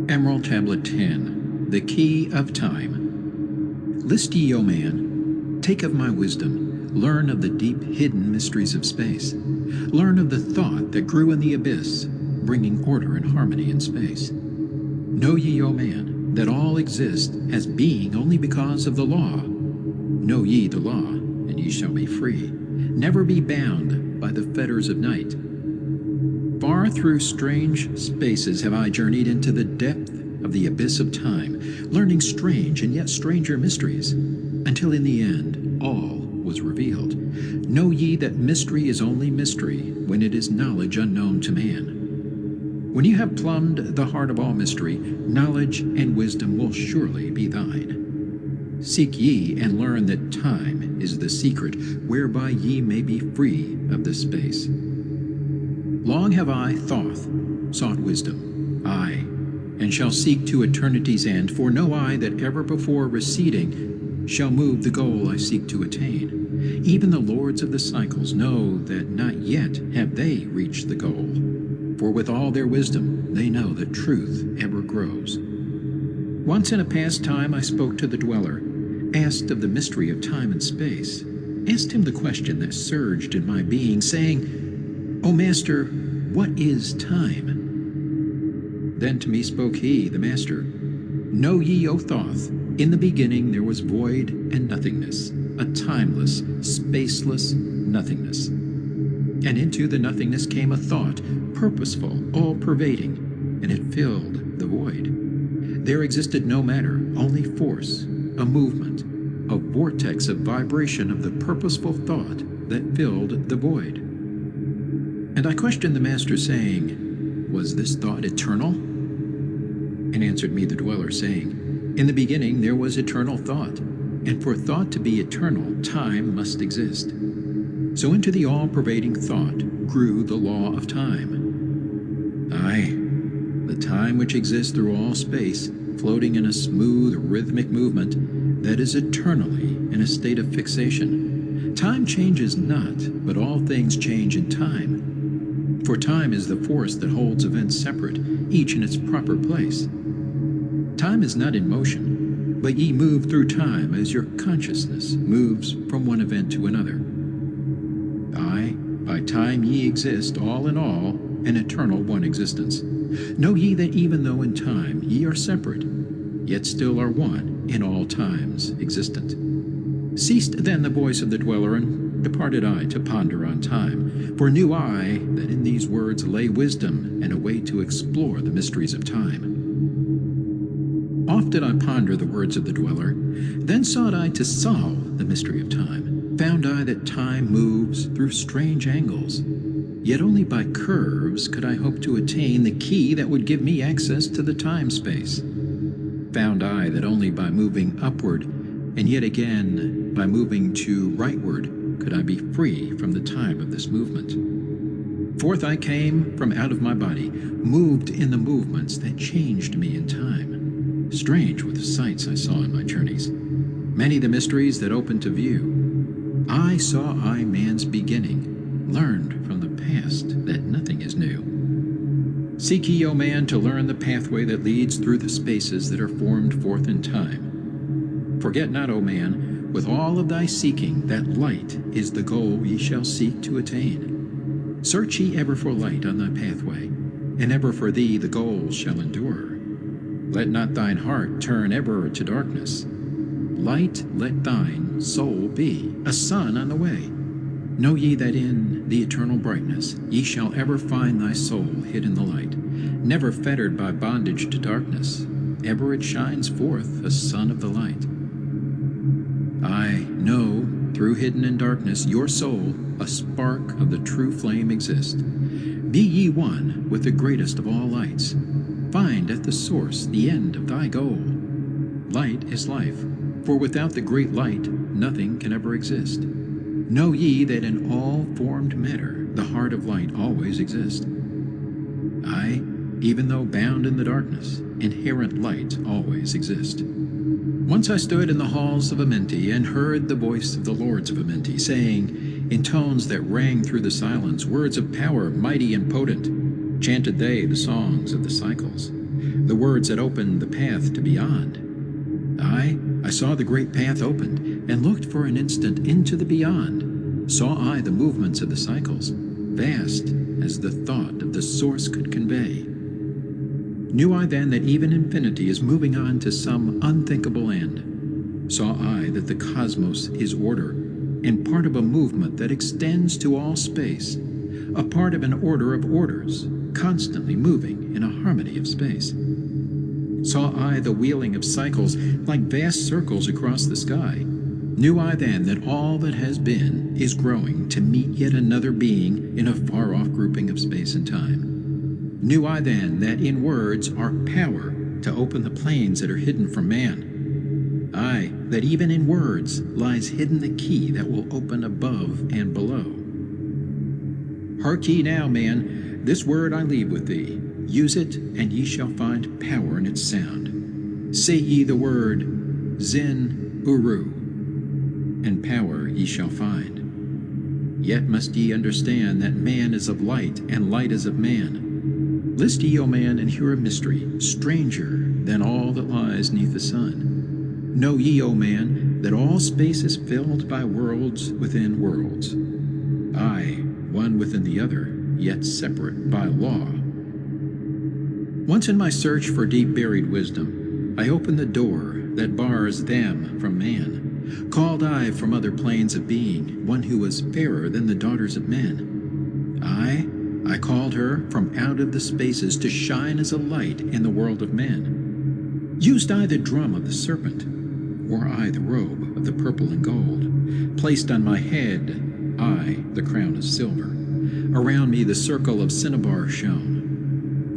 Emerald Tablet 10, the Key of Time. List ye, O man, take of my wisdom, learn of the deep hidden mysteries of space. Learn of the thought that grew in the abyss, bringing order and harmony in space. Know ye, O man, that all exist as being only because of the law. Know ye the law, and ye shall be free. Never be bound by the fetters of night. Far through strange spaces have I journeyed into the depth of the abyss of time, learning strange and yet stranger mysteries, until in the end all was revealed. Know ye that mystery is only mystery when it is knowledge unknown to man. When you have plumbed the heart of all mystery, knowledge and wisdom will surely be thine. Seek ye and learn that time is the secret whereby ye may be free of this space. Long have I, Thoth, sought wisdom, aye, and shall seek to eternity's end, for no eye that ever before receding shall move the goal I seek to attain. Even the lords of the cycles know that not yet have they reached the goal, for with all their wisdom they know that truth ever grows. Once in a past time I spoke to the dweller, asked of the mystery of time and space, asked him the question that surged in my being, saying, O Master, what is time? Then to me spoke he, the Master, Know ye, O Thoth, in the beginning there was void and nothingness, a timeless, spaceless nothingness. And into the nothingness came a thought, purposeful, all-pervading, and it filled the void. There existed no matter, only force, a movement, a vortex of vibration of the purposeful thought that filled the void. And I questioned the Master, saying, Was this thought eternal? And answered me the dweller, saying, In the beginning there was eternal thought, and for thought to be eternal, time must exist. So into the all-pervading thought grew the law of time. Aye, the time which exists through all space, floating in a smooth, rhythmic movement that is eternally in a state of fixation. Time changes not, but all things change in time. For time is the force that holds events separate, each in its proper place. Time is not in motion, but ye move through time as your consciousness moves from one event to another. Aye, by time ye exist, all in all, an eternal one existence. Know ye that even though in time ye are separate, yet still are one in all times existent. Ceased then the voice of the dweller, and departed I to ponder on time, for knew I that in these words lay wisdom and a way to explore the mysteries of time. Oft did I ponder the words of the dweller, then sought I to solve the mystery of time. Found I that time moves through strange angles, yet only by curves could I hope to attain the key that would give me access to the time-space. Found I that only by moving upward, and yet again by moving to rightward, could I be free from the time of this movement. Forth I came from out of my body, moved in the movements that changed me in time. Strange were the sights I saw in my journeys, many the mysteries that opened to view. I saw man's beginning, learned from the past that nothing is new. Seek ye, O man, to learn the pathway that leads through the spaces that are formed forth in time. Forget not, O man, with all of thy seeking, that light is the goal ye shall seek to attain. Search ye ever for light on thy pathway, and ever for thee the goal shall endure. Let not thine heart turn ever to darkness. Light let thine soul be, a sun on the way. Know ye that in the eternal brightness ye shall ever find thy soul hid in the light, never fettered by bondage to darkness. Ever it shines forth, a sun of the light. I know, through hidden in darkness, your soul, a spark of the true flame exists. Be ye one with the greatest of all lights. Find at the source the end of thy goal. Light is life, for without the great light nothing can ever exist. Know ye that in all formed matter the heart of light always exists. Aye, even though bound in the darkness, inherent light always exists. Once I stood in the halls of Amenti and heard the voice of the lords of Amenti, saying, in tones that rang through the silence, words of power mighty and potent, chanted they the songs of the cycles. the words that opened the path to beyond. I saw the great path opened, and looked for an instant into the beyond. Saw I the movements of the cycles, vast as the thought of the source could convey. Knew I then that even infinity is moving on to some unthinkable end. Saw I that the cosmos is order, and part of a movement that extends to all space, a part of an order of orders, constantly moving in a harmony of space. Saw I the wheeling of cycles like vast circles across the sky. Knew I then that all that has been is growing to meet yet another being in a far-off grouping of space and time. Knew I then that in words are power to open the planes that are hidden from man. Aye, that even in words lies hidden the key that will open above and below. Hark ye now, man, this word I leave with thee. Use it, and ye shall find power in its sound. Say ye the word Zin Uru, and power ye shall find. Yet must ye understand that man is of light, and light is of man. List ye, O man, and hear a mystery, stranger than all that lies neath the sun. Know ye, O man, that all space is filled by worlds within worlds. Aye, one within the other, yet separate by law. Once in my search for deep-buried wisdom, I opened the door that bars them from man. Called I from other planes of being one who was fairer than the daughters of men. I called her from out of the spaces to shine as a light in the world of men. Used I the drum of the serpent, wore I the robe of the purple and gold, placed on my head I the crown of silver, around me the circle of cinnabar shone.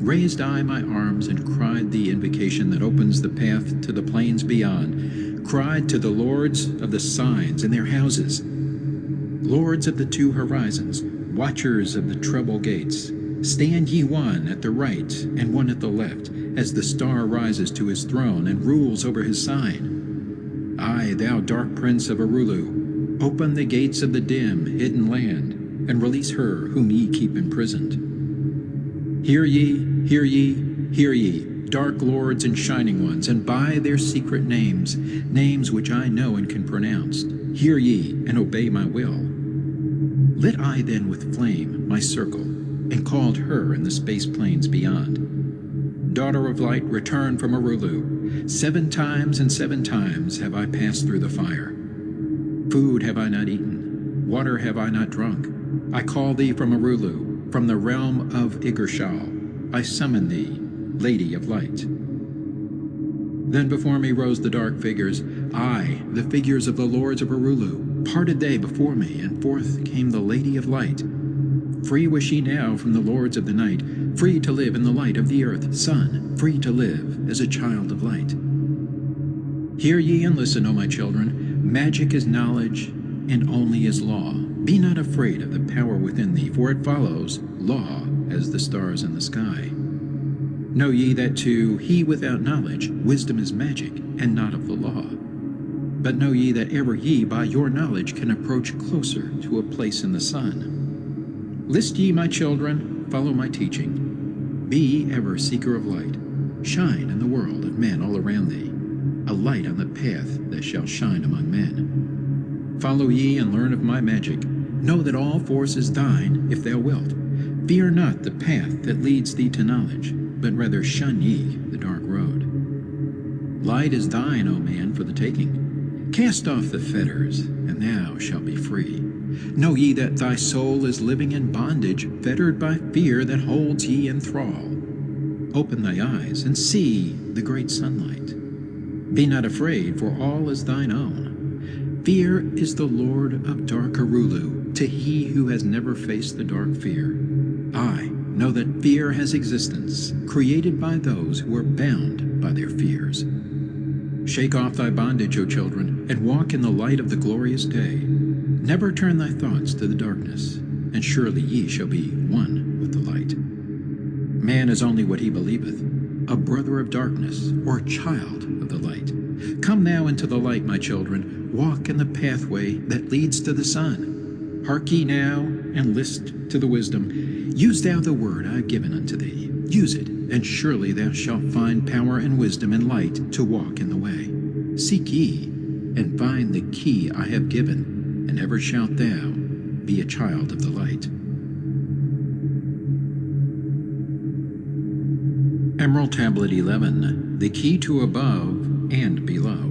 Raised I my arms and cried the invocation that opens the path to the plains beyond, cried to the lords of the signs in their houses, lords of the two horizons, watchers of the treble gates, stand ye one at the right and one at the left, as the star rises to his throne and rules over his sign. Aye, thou dark prince of Arulu, open the gates of the dim, hidden land, and release her whom ye keep imprisoned. Hear ye, hear ye, hear ye, dark lords and shining ones, and by their secret names, names which I know and can pronounce, hear ye and obey my will. Lit I then with flame my circle, and called her in the space plains beyond. Daughter of light, return from Arulu. 7 times and 7 times have I passed through the fire. Food have I not eaten, water have I not drunk. I call thee from Arulu, from the realm of Igirshal, I summon thee, Lady of Light. Then before me rose the dark figures, aye, the figures of the lords of Arulu. Parted they before me, and forth came the Lady of Light. Free was she now from the lords of the night, free to live in the light of the earth, sun, free to live as a child of light. Hear ye and listen, O my children, magic is knowledge, and only is law. Be not afraid of the power within thee, for it follows law as the stars in the sky. Know ye that to he without knowledge wisdom is magic, and not of the law. But know ye that ever ye by your knowledge can approach closer to a place in the sun. List ye, my children, follow my teaching. Be ever seeker of light. Shine in the world of men all around thee, a light on the path that shall shine among men. Follow ye and learn of my magic. Know that all force is thine, if thou wilt. Fear not the path that leads thee to knowledge, but rather shun ye the dark road. Light is thine, O man, for the taking. Cast off the fetters, and thou shalt be free. Know ye that thy soul is living in bondage, fettered by fear that holds ye in thrall. Open thy eyes, and see the great sunlight. Be not afraid, for all is thine own. Fear is the lord of dark Arulu, to he who has never faced the dark fear. I know that fear has existence, created by those who are bound by their fears. Shake off thy bondage, O children, and walk in the light of the glorious day. Never turn thy thoughts to the darkness, and surely ye shall be one with the light. Man is only what he believeth, a brother of darkness, or a child of the light. Come now into the light, my children. Walk in the pathway that leads to the sun. Hark ye now, and list to the wisdom. Use thou the word I have given unto thee. Use it, and surely thou shalt find power and wisdom and light to walk in the way. Seek ye, and find the key I have given, and ever shalt thou be a child of the light. Emerald Tablet 11, the key to above and below.